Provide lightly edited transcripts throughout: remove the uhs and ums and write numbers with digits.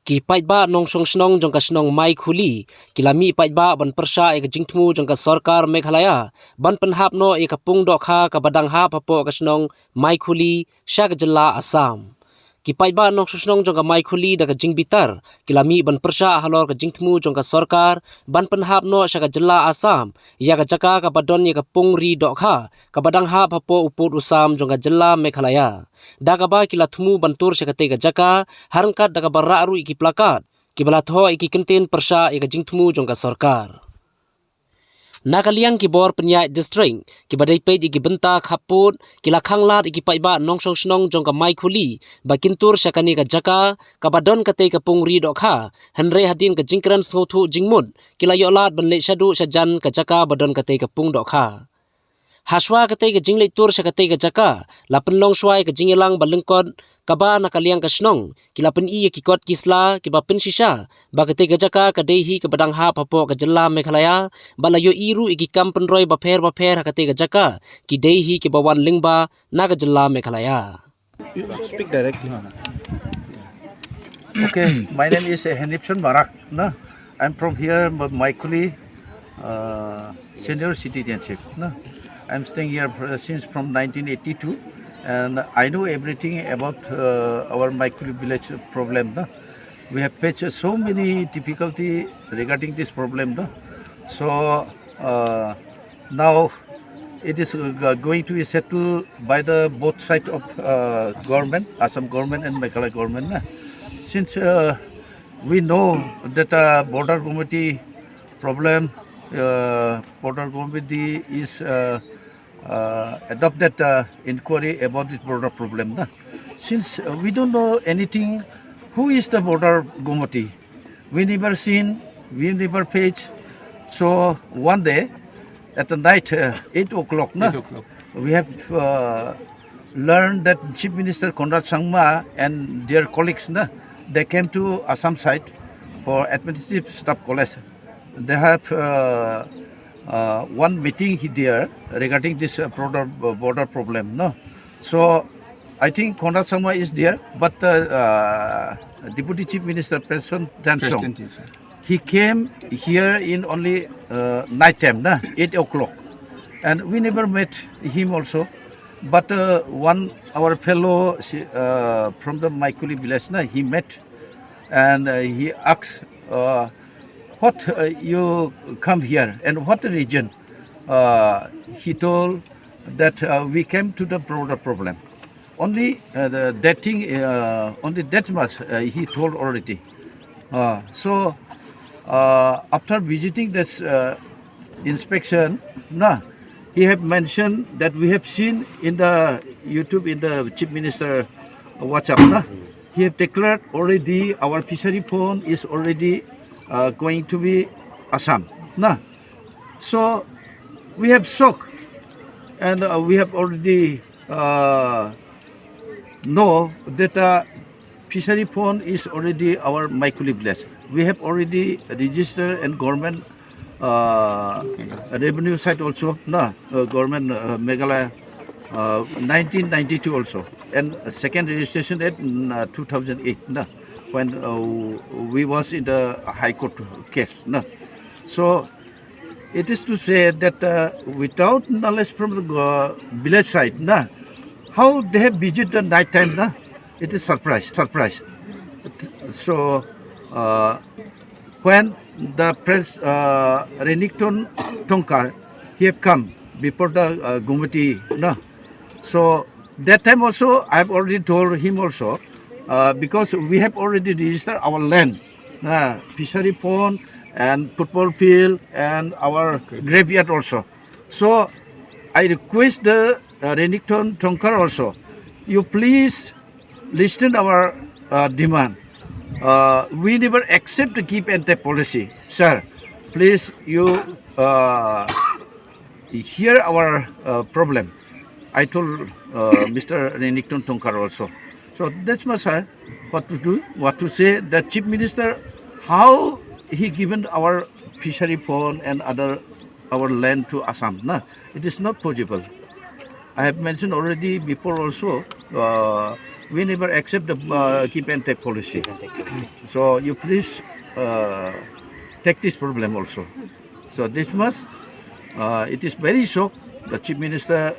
Ki Paidbah nong Shnong jongka Shnong Maikhuli kilami Paidbah ban persha ek Thmu jongka Sorkar Maikhuli ban Pynhap no ek pung dokha ka badang ha papo ka Shnong Maikhuli syak jela Assam. Ki Paidbah nong Shnong jongka Maikhuli daga jingbitar kilami ban persha halor ka Thmu jongka Sorkar ban Pynhap no syak jela Assam ya ka Jaka ka badon ya ka pung ri dokha ka badang ha papo uput usam jongka jela Maikhuli. Daga ba kila Thmu bantur syak ka Jaka harangkat daga barra aru iki plakat kibala tho iki kentin persha ika Thmu jongka Sorkar. Nakaliang ki bor penyai district ki badai pej iki benta khaput kila khanglat iki Paidbah nong Shnong jongka Maikhuli bakintur syakani ka Jaka ka badon kate ka pungri dokha henre hadin ka jingkran sothu jingmut kila yolat banle syadu syajan ka Jaka badon kate ka pung dokha. Haswa kate ka jingle tur syakate ka Jaka la penlong swai ka jingelang balengkot kaba nakaliang ka Shnong kila pen i ki kot kisla ki ba pen shisha ba kate ka Jaka ka dehi ka badang ha papo ka jela Maikhuli bala yo iru iki kampen roy ba pher kate ka Jaka ki dehi ki bawan lingba na ka jela Maikhuli. Speak directly. Okay, my name is Henipson Marak. No, I'm from here, Maikhuli, senior citizenship. No, I'm staying here since from 1982, and I know everything about our Maikhuli village problem. No? We have faced so many difficulty regarding this problem. No? So now it is going to be settled by the both sides of government, Assam government and Maikhuli government. No? Since we know that border committee problem, border committee is adopted inquiry about this border problem. No? Since we don't know anything, who is the border committee? We never seen, we never paid. So one day at the night, 8 o'clock, no? 8 o'clock. We have learned that Chief Minister Konrad Sangma and their colleagues, no? They came to Assam side for administrative staff college. They have one meeting there regarding this border problem. No, so I think Konrad Sangma is there, but Deputy Chief Minister President Shnong, he came here in only night time, 8 o'clock, and we never met him also. But our fellow from the Maikhuli village, he met, and he asked, what you come here and what region? He told that we came to the border problem. Only that thing, only that much he told already. So after visiting this inspection, he have mentioned that we have seen in the YouTube in the Chief Minister WhatsApp. He have declared already our fishery pond is already going to be Assam. So we have shocked, and we have already know that fishery pond is already our Maikhuli village. We have already registered and government revenue side also, government Meghalaya 1992 also, and second registration at 2008, when we was in the High Court case. So it is to say that without knowledge from the village side, how they have visited the night time, it is surprise. So when the Prince Renington Tonkar, he have come before the committee, so that time also I have already told him also, because we have already registered our land, fishery pond and football field and our graveyard also. So I request the Renington Tonkar also, you please listen our demand. We never accept the give and take policy, sir. Please you hear our problem. I told Mr. Renington Tonkar also. So that's my sir. What to do? What to say? The Chief Minister, how he given our fishery pond and other our land to Assam? It is not possible. I have mentioned already before also. we never accept the keep and take policy. So you please take this problem also. So this must, it is very shock. The chief minister,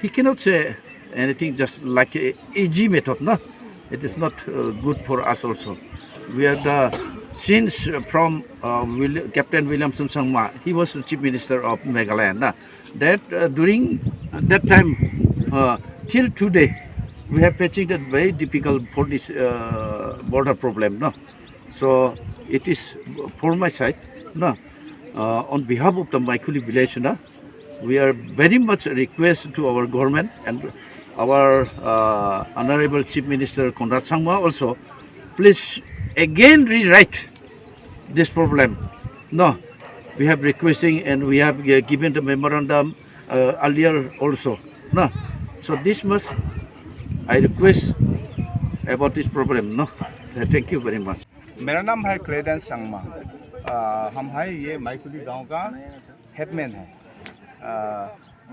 he cannot say anything just like a easy method. No, it is not good for us also. We are the since from Captain Williamson Sangma, he was the chief minister of Meghalaya. Nah, that during that time till today, we have facing that very difficult for this border problem. No, so it is for my side. No, on behalf of the Maikhuli village, no, we are very much request to our government and our honorable chief minister Konrad Sangma also, please again rewrite this problem. No, we have requesting and we have given the memorandum earlier also. No, so this must I request about this problem. No, thank you very much. मेरा नाम है क्लेडन संगमा। हम है ये माइकुली गांव का headman है।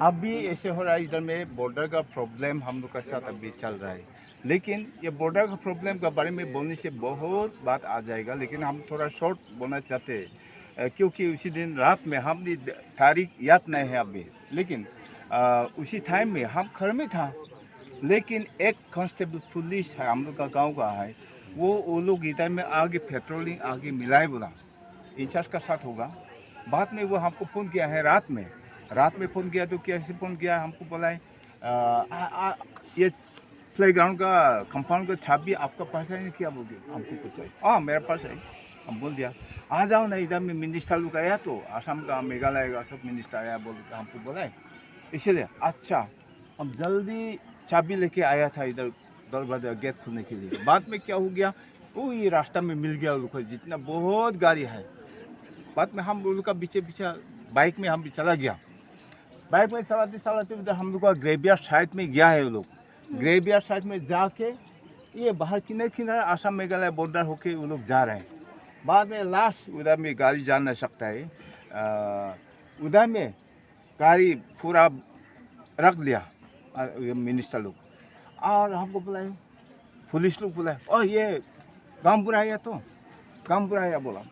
अभी ऐसे हो रहा है, इधर में बॉर्डर का प्रॉब्लम हम लोग के साथ अभी चल रहा है, लेकिन ये बॉर्डर का प्रॉब्लम के बारे में बोलने से बहुत बात आ जाएगा, लेकिन हम थोड़ा शॉर्ट बोलना चाहते हैं क्योंकि उसी दिन रात में हमने तारीख याद नहीं है अभी, लेकिन उसी टाइम में हम घर में था, लेकिन एक कांस्टेबल पुलिस है हम लोग का गाँव का है, वो लोग इधर में आगे पेट्रोलिंग आगे मिलाए बोला इंचार्ज का साथ होगा। बाद में वो हमको फ़ोन किया है रात में फ़ोन किया तो कैसे फ़ोन किया हमको बोला है ये प्लेग्राउंड का कंपाउंड का चाबी आपका पास है क्या बोल दिया, हमको पूछा है हाँ मेरे पास है, हम बोल दिया आ जाओ ना, इधर में मिनिस्टर लोग आया तो असम का मेघालय का सब मिनिस्टर आया बोल हमको बोला है, इसलिए अच्छा हम जल्दी चाबी लेके आया था इधर दरवाजा गेट खोलने के लिए। बाद में क्या हो गया, वो ये रास्ता में मिल गया उनको जितना बहुत गाड़ी है। बाद में हम लोग का पीछे बाइक में हम भी चला गया, बाइक में चलाते उधर हम लोग का ग्रेवियार्ड साइड में गया है। वो लोग ग्रेवियार्ड साइड में जाके ये बाहर किनारे असम मेघालय बॉर्डर होके वो लोग जा रहे हैं। बाद में लास्ट उधर में गाड़ी जा नहीं सकता है, उधर में गाड़ी पूरा रख लिया मिनिस्टर लोग, और हमको बुलाए पुलिस लोग बुलाए और ये गाँव बुराया तो गाँव बुराया बोला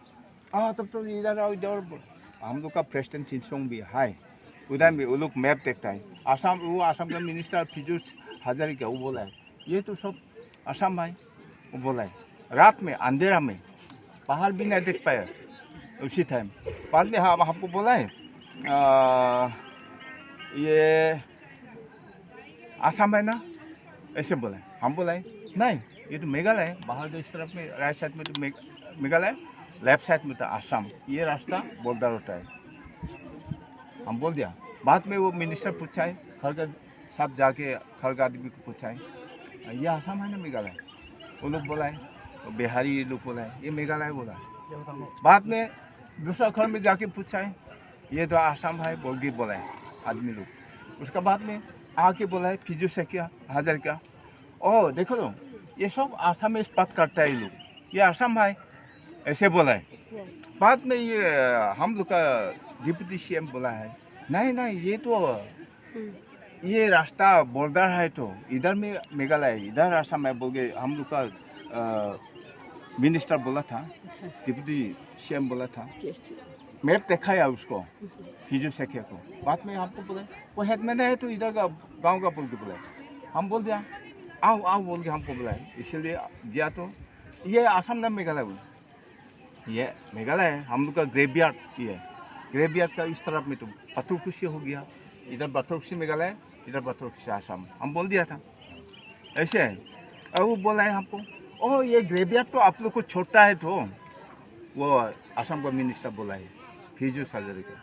तब तो इधर आओ इधर। हम लोग का प्रेसिडेंट शिनसोंग भी है उधर में, वो लोग मैप देखता है आसाम का मिनिस्टर पीयूष हजारिका वो बोला है ये तो सब असम है, वो बोला है रात में अंधेरा में पहाड़ भी नहीं देख पाया उसी टाइम। बाद में हम हमको बोला है ये असम है ना, ऐसे बोला है। हम बोला है नहीं ये तो मेघालय है, बाहर जो इस तरफ में राइट साइड में तो मेघालय, लेफ्ट साइड में तो असम, ये रास्ता बॉर्डर होता है, हम बोल दिया। बाद में वो मिनिस्टर पूछा है घर का साथ जाके घर का आदमी को पूछा है ये असम है ना मेघालय, वो लोग बोला है, बिहारी लोग बोला है ये मेघालय बोला है। बाद में दूसरा घर में जाके पूछा है ये तो असम है बोल के बोला है आदमी लोग। उसका बाद में आके बोला है पीयूष है क्या हजार क्या, ओ देखो तो ये सब असम में बात करता है लोग, ये असम है ऐसे बोला है। बाद में ये हम लोग का डिप्टी सीएम बोला है नहीं ये तो ये रास्ता बॉर्डर है तो इधर में मेघालय इधर असम है बोल के हम लोग का मिनिस्टर बोला था, डिप्टी सीएम बोला था, मैप देखा है उसको पीयूष है को। बाद में हमको बोला वो हेडमैन है तो इधर का गाँव का बोल के बोला, हम बोल दिया आओ बोल के हमको बोला, इसलिए गया तो ये असम ना मेघालय बोला, ये मेघालय है। हम लोग का ग्रेवियार्ड ये ग्रेवियार्ड का इस तरफ में तो पत्थरकुशी हो गया, इधर पत्थरकुशी मेघालय इधर पत्थरकुशी असम, हम बोल दिया था ऐसे है। और वो बोला है हमको ओ ये ग्रेवियार्ड तो आप लोग को छोटा है तो, वो असम का मिनिस्टर बोला है पीयूष हजारिका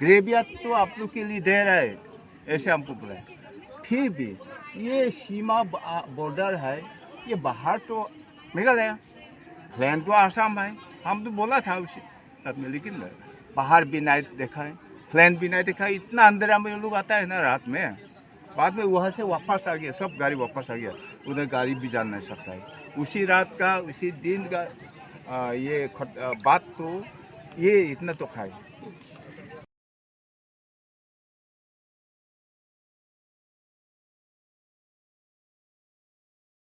ग्रेवियार्ड तो आप लोग के लिए दे रहा है ऐसे हमको बोला है। फिर भी ये सीमा बॉर्डर है, ये बाहर तो मेघालय प्लेन तो असम है, हम तो बोला था उसी में, लेकिन बाहर भी नहीं देखा है, प्लेन भी नहीं देखा है, इतना अंधेरा में लोग आता है ना रात में। बाद में वहाँ से वापस आ गया, सब गाड़ी वापस आ गया, उधर गाड़ी भी जा नहीं सकता है। उसी रात का उसी दिन का ये बात तो ये इतना तो खाए